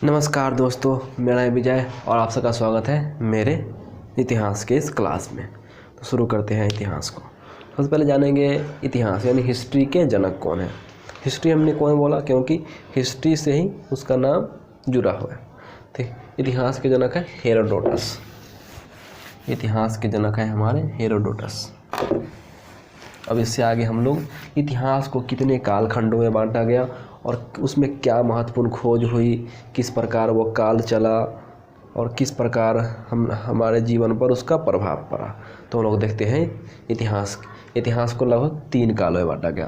नमस्कार दोस्तों, मेरा नाम विजय और आप सबका स्वागत है मेरे इतिहास के इस क्लास में। तो शुरू करते हैं इतिहास को। सबसे पहले जानेंगे इतिहास यानी हिस्ट्री के जनक कौन है। हिस्ट्री हमने कौन बोला, क्योंकि हिस्ट्री से ही उसका नाम जुड़ा हुआ है। ठीक, इतिहास के जनक है हेरोडोटस। इतिहास के जनक है हमारे हेरोडोटस। अब इससे आगे हम लोग इतिहास को कितने कालखंडों में बांटा गया और उसमें क्या महत्वपूर्ण खोज हुई, किस प्रकार वो काल चला और किस प्रकार हमारे जीवन पर उसका प्रभाव पड़ा, तो हम लोग देखते हैं इतिहास को लगभग 3 कालों में बांटा गया।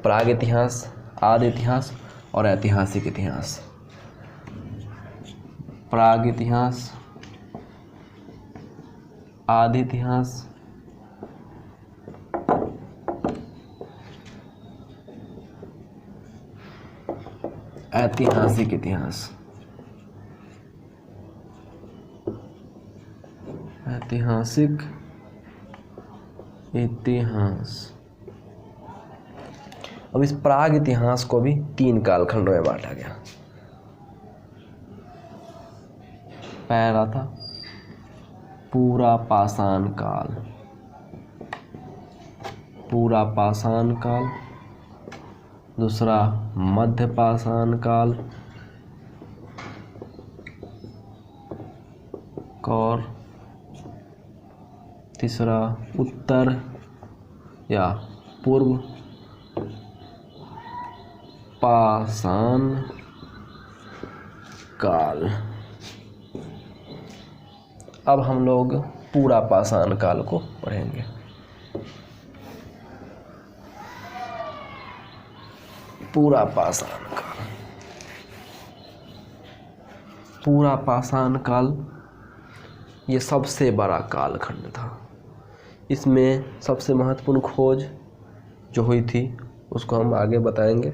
प्राग इतिहास, आदि इतिहास और ऐतिहासिक इतिहास। प्राग इतिहास, आदि इतिहास, ऐतिहासिक इतिहास। ऐतिहासिक इतिहास। अब इस प्राग इतिहास को भी 3 कालखंडों में बांटा गया। पहला था पूरा पाषाण काल, पूरा पाषाण काल। दूसरा मध्य पाषाण काल और तीसरा उत्तर या पूर्व पाषाण काल। अब हम लोग पूरा पाषाण काल को पढ़ेंगे। पूरा पाषाण काल। पूरा पाषाण काल ये सबसे बड़ा कालखंड था। इसमें सबसे महत्वपूर्ण खोज जो हुई थी उसको हम आगे बताएंगे।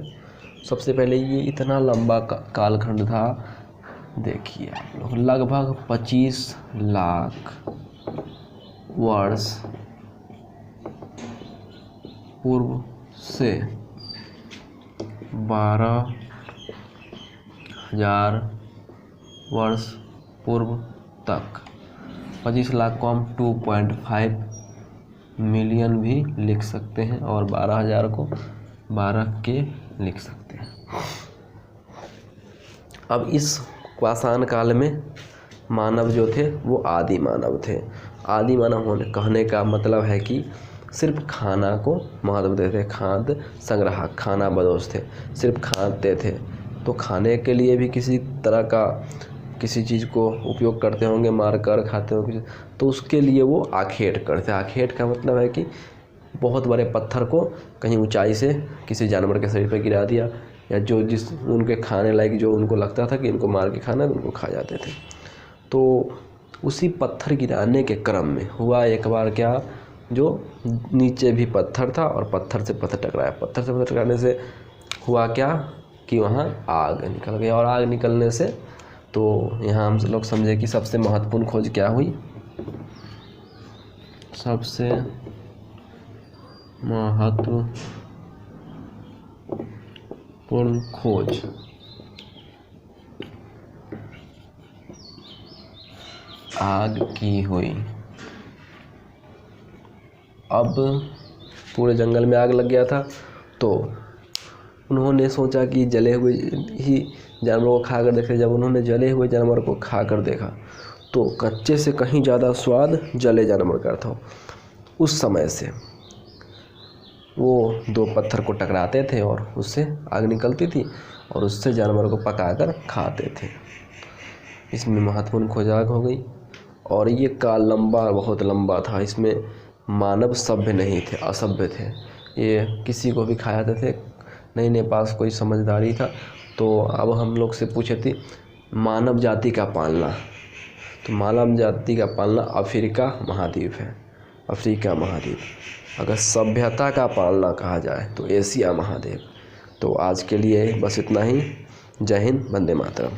सबसे पहले ये इतना लंबा कालखंड था, देखिए आप लोग, लगभग 25 लाख वर्ष पूर्व से 12,000 वर्ष पूर्व तक। 25 लाख को हम 2.5 मिलियन भी लिख सकते हैं और 12,000 को 12 के लिख सकते हैं। अब इस पाषाण काल में मानव जो थे वो आदि मानव थे। आदि मानव होने कहने का मतलब है कि सिर्फ खाना को महत्व देते, खाद्य संग्राहक, खाना बदोश थे, सिर्फ खाते थे। तो खाने के लिए भी किसी तरह का किसी चीज़ को उपयोग करते होंगे, मार कर खाते होंगे, तो उसके लिए वो आखेट करते। आखेट का मतलब है कि बहुत बड़े पत्थर को कहीं ऊंचाई से किसी जानवर के शरीर पर गिरा दिया, या जो जिस उनके खाने लायक जो उनको लगता था कि इनको मार के खाना, उनको खा जाते थे। तो उसी पत्थर गिराने के क्रम में हुआ एक बार क्या, जो नीचे भी पत्थर था और पत्थर से पत्थर टकराया। पत्थर से पत्थर टकराने से हुआ क्या कि वहाँ आग निकल गई, और आग निकलने से तो यहाँ हम लोग समझे कि सबसे महत्वपूर्ण खोज क्या हुई। सबसे महत्वपूर्ण खोज आग की हुई। अब पूरे जंगल में आग लग गया था, तो उन्होंने सोचा कि जले हुए ही जानवरों को खाकर देखे। जब उन्होंने जले हुए जानवर को खाकर देखा तो कच्चे से कहीं ज़्यादा स्वाद जले जानवर का था। उस समय से वो 2 पत्थर को टकराते थे और उससे आग निकलती थी और उससे जानवर को पकाकर खाते थे। इसमें महत्वपूर्ण खोज आग हो गई। और ये काल बहुत लंबा था। इसमें मानव सभ्य नहीं थे, असभ्य थे। ये किसी को भी खा जाते थे, नहीं इनके पास कोई समझदारी था। तो अब हम लोग से पूछे थे मानव जाति का पालना, तो मानव जाति का पालना अफ्रीका महाद्वीप है। अफ्रीका महाद्वीप। अगर सभ्यता का पालना कहा जाए तो एशिया महाद्वीप। तो आज के लिए बस इतना ही। जय हिंद, वंदे मातरम।